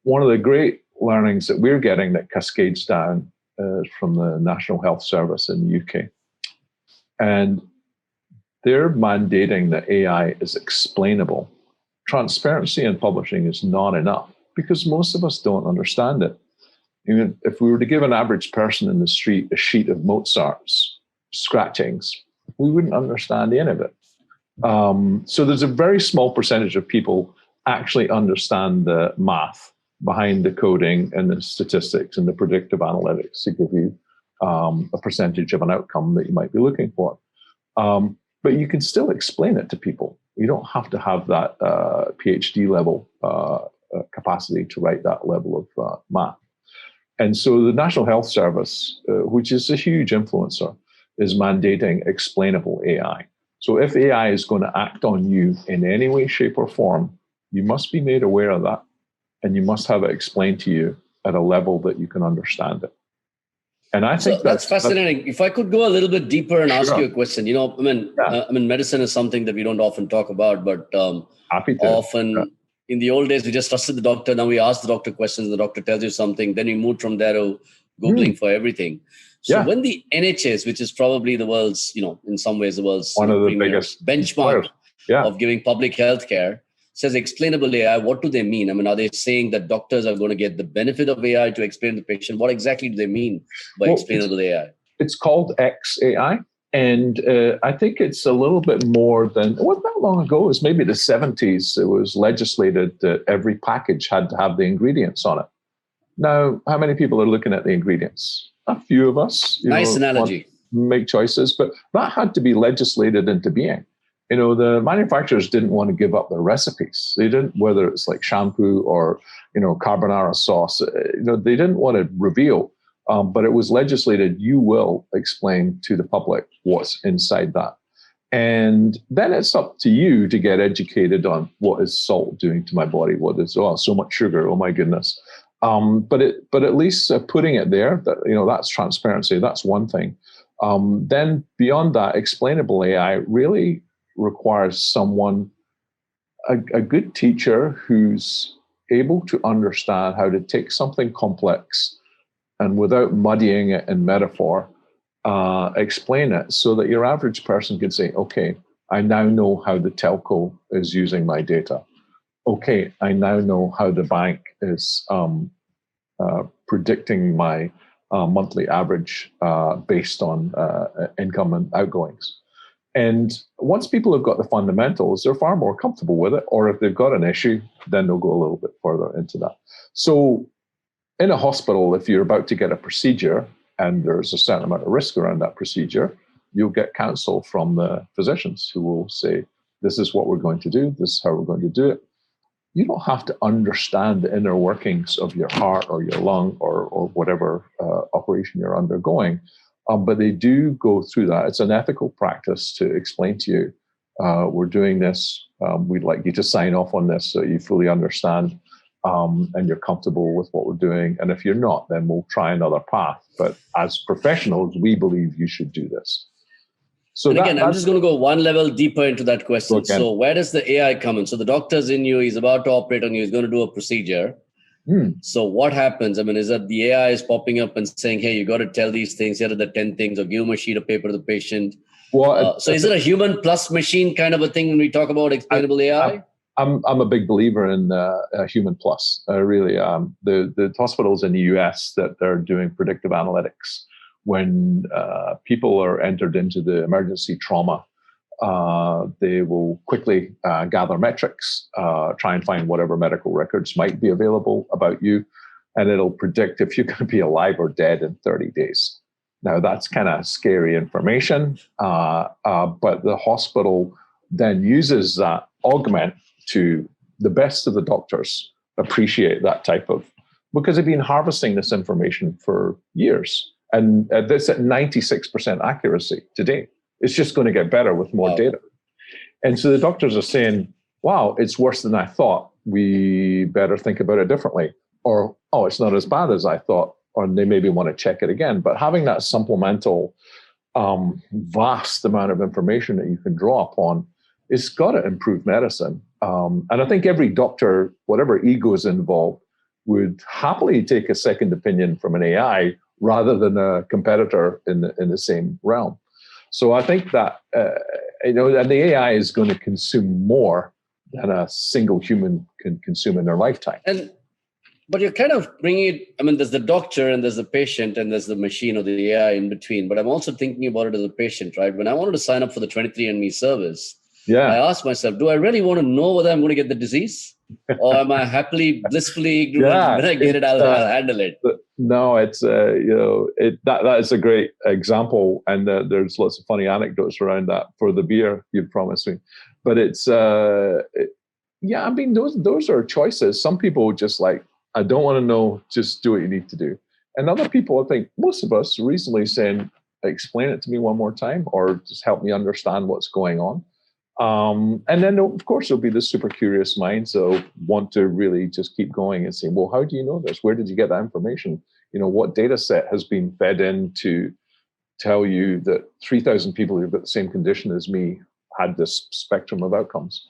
one of the great learnings that we're getting that cascades down from the National Health Service in the UK. And they're mandating that AI is explainable. Transparency in publishing is not enough because most of us don't understand it. Even if we were to give an average person in the street a sheet of Mozart's scratchings, we wouldn't understand any of it. So there's a very small percentage of people actually understand the math behind the coding and the statistics and the predictive analytics to give you a percentage of an outcome that you might be looking for. But you can still explain it to people. You don't have to have that PhD level capacity to write that level of math. And so the National Health Service, which is a huge influencer, is mandating explainable AI. So if AI is going to act on you in any way, shape, or form, you must be made aware of that, and you must have it explained to you at a level that you can understand it. And I think that's fascinating. If I could go a little bit deeper and ask you a question, medicine is something that we don't often talk about, but happy to. Often in the old days, we just trusted the doctor. Now we ask the doctor questions, the doctor tells you something, then we moved from there to Googling for everything. So when the NHS, which is probably the world's, in some ways the world's one of the biggest benchmark of giving public health care, says explainable AI, what do they mean? I mean, are they saying that doctors are going to get the benefit of AI to explain to the patient? What exactly do they mean by explainable AI? It's called XAI. And I think it's a little bit more than, it wasn't that long ago, it was maybe the 70s, it was legislated that every package had to have the ingredients on it. Now, how many people are looking at the ingredients? A few of us. Nice analogy. Make choices, but that had to be legislated into being. The manufacturers didn't want to give up their recipes. They didn't, whether it's like shampoo or, carbonara sauce, they didn't want to reveal, but it was legislated, you will explain to the public what's inside that. And then it's up to you to get educated on what is salt doing to my body? What is, so much sugar, oh my goodness. But at least putting it there, that, that's transparency. That's one thing. Then beyond that, explainable AI really requires someone, a good teacher who's able to understand how to take something complex and without muddying it in metaphor, explain it so that your average person can say, okay, I now know how the telco is using my data. Okay, I now know how the bank is predicting my monthly average based on income and outgoings. And once people have got the fundamentals, they're far more comfortable with it. Or if they've got an issue, then they'll go a little bit further into that. So in a hospital, if you're about to get a procedure and there's a certain amount of risk around that procedure, you'll get counsel from the physicians who will say, this is what we're going to do. This is how we're going to do it. You don't have to understand the inner workings of your heart or your lung or whatever operation you're undergoing. But they do go through that. It's an ethical practice to explain to you, we're doing this. We'd like you to sign off on this so you fully understand and you're comfortable with what we're doing. And if you're not, then we'll try another path. But as professionals, we believe you should do this. So and again, I'm just going to go one level deeper into that question. So where does the AI come in? So the doctor's in you, he's about to operate on you, he's going to do a procedure. So what happens? I mean, is that the AI is popping up and saying, hey, you got to tell these things, here are the 10 things, or give him a sheet of paper to the patient. Well, so is it a human plus machine kind of a thing when we talk about explainable AI? I'm a big believer in human plus. Really, the hospitals in the US that are doing predictive analytics, when people are entered into the emergency trauma, they will quickly gather metrics, try and find whatever medical records might be available about you, and it'll predict if you're going to be alive or dead in 30 days. Now, that's kind of scary information, but the hospital then uses that augment to the best of the doctors appreciate that type of, because they've been harvesting this information for years. And this at 96% accuracy today. It's just going to get better with more data. And so the doctors are saying, wow, it's worse than I thought. We better think about it differently. Or, oh, it's not as bad as I thought. Or they maybe want to check it again. But having that supplemental vast amount of information that you can draw upon, it's got to improve medicine. And I think every doctor, whatever ego is involved, would happily take a second opinion from an AI rather than a competitor in the same realm. So I think that, and the AI is going to consume more than a single human can consume in their lifetime. But you're kind of bringing it, I mean, there's the doctor and there's the patient and there's the machine or the AI in between. But I'm also thinking about it as a patient, right? When I wanted to sign up for the 23andMe service, I asked myself, do I really want to know whether I'm going to get the disease? Or am I happily, blissfully ignorant? When I get it, I'll handle it. No, it's, that is a great example. And there's lots of funny anecdotes around that for the beer you promised me. But it's, I mean, those are choices. Some people just like, I don't want to know, just do what you need to do. And other people, I think most of us reasonably saying, explain it to me one more time, or just help me understand what's going on. And then, of course, there'll be the super curious minds that want to really just keep going and say, well, how do you know this? Where did you get that information? What data set has been fed in to tell you that 3,000 people who've got the same condition as me had this spectrum of outcomes?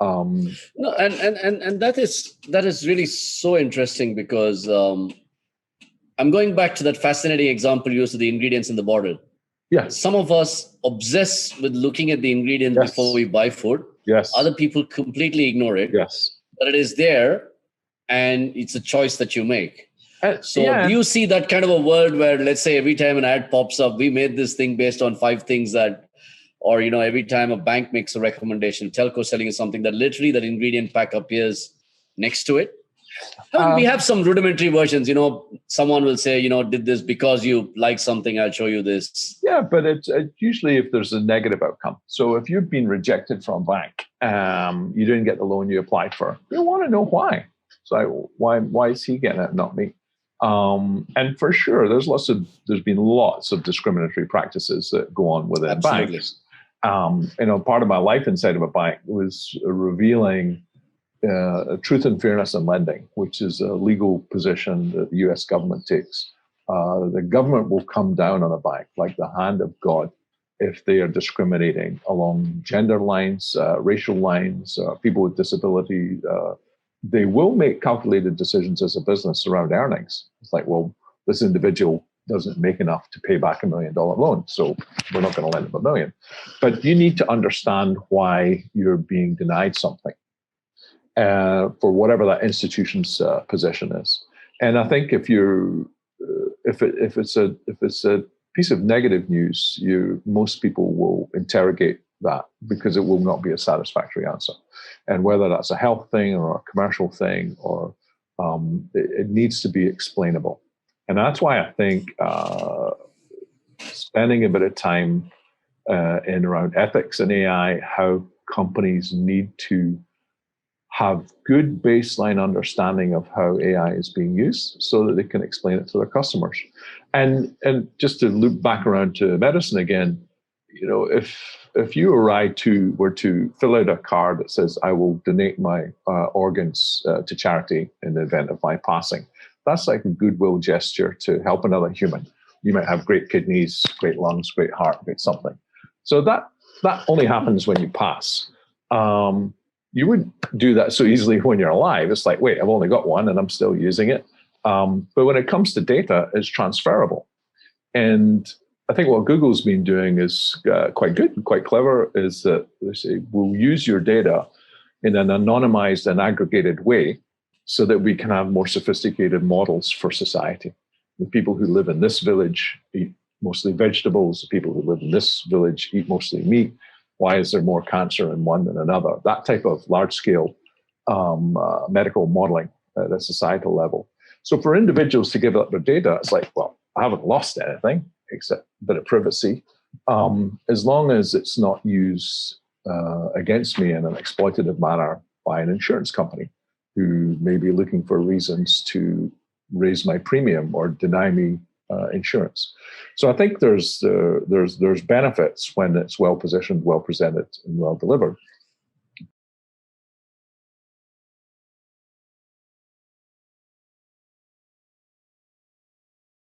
No, and that is really so interesting because I'm going back to that fascinating example you used of the ingredients in the bottle. Yeah. Some of us obsess with looking at the ingredients before we buy food. Yes. Other people completely ignore it. Yes. But it is there, and it's a choice that you make. Do you see that kind of a world where, let's say, every time an ad pops up, we made this thing based on 5 things that, or every time a bank makes a recommendation, telco selling is something that literally that ingredient pack appears next to it? We have some rudimentary versions, someone will say, did this because you like something, I'll show you this. Yeah, but it's usually if there's a negative outcome. So if you've been rejected from a bank, you didn't get the loan you applied for, you want to know why. So why is he getting it, not me? And for sure, there's been lots of discriminatory practices that go on within banks. Part of my life inside of a bank was revealing truth and fairness in lending, which is a legal position that the US government takes. The government will come down on a bank like the hand of God if they are discriminating along gender lines, racial lines, people with disability. They will make calculated decisions as a business around earnings. It's like, well, this individual doesn't make enough to pay back $1 million loan, so we're not going to lend them $1 million. But you need to understand why you're being denied something. For whatever that institution's position is, and I think if it's a piece of negative news, most people will interrogate that because it will not be a satisfactory answer, and whether that's a health thing or a commercial thing, or it needs to be explainable, and that's why I think spending a bit of time in around ethics and AI, how companies need to have good baseline understanding of how AI is being used so that they can explain it to their customers. And just to loop back around to medicine again, if you or I were to fill out a card that says, I will donate my organs to charity in the event of my passing, that's like a goodwill gesture to help another human. You might have great kidneys, great lungs, great heart, great something. So that only happens when you pass. You wouldn't do that so easily when you're alive. It's like, wait, I've only got one and I'm still using it. But when it comes to data, it's transferable. And I think what Google's been doing is quite good and quite clever, is that they say, we'll use your data in an anonymized and aggregated way so that we can have more sophisticated models for society. The people who live in this village eat mostly vegetables. The people who live in this village eat mostly meat. Why is there more cancer in one than another? That type of large-scale medical modeling at a societal level. So for individuals to give up their data, it's like, well, I haven't lost anything except a bit of privacy, as long as it's not used against me in an exploitative manner by an insurance company who may be looking for reasons to raise my premium or deny me insurance. So I think there's benefits when it's well positioned, well presented, and well delivered.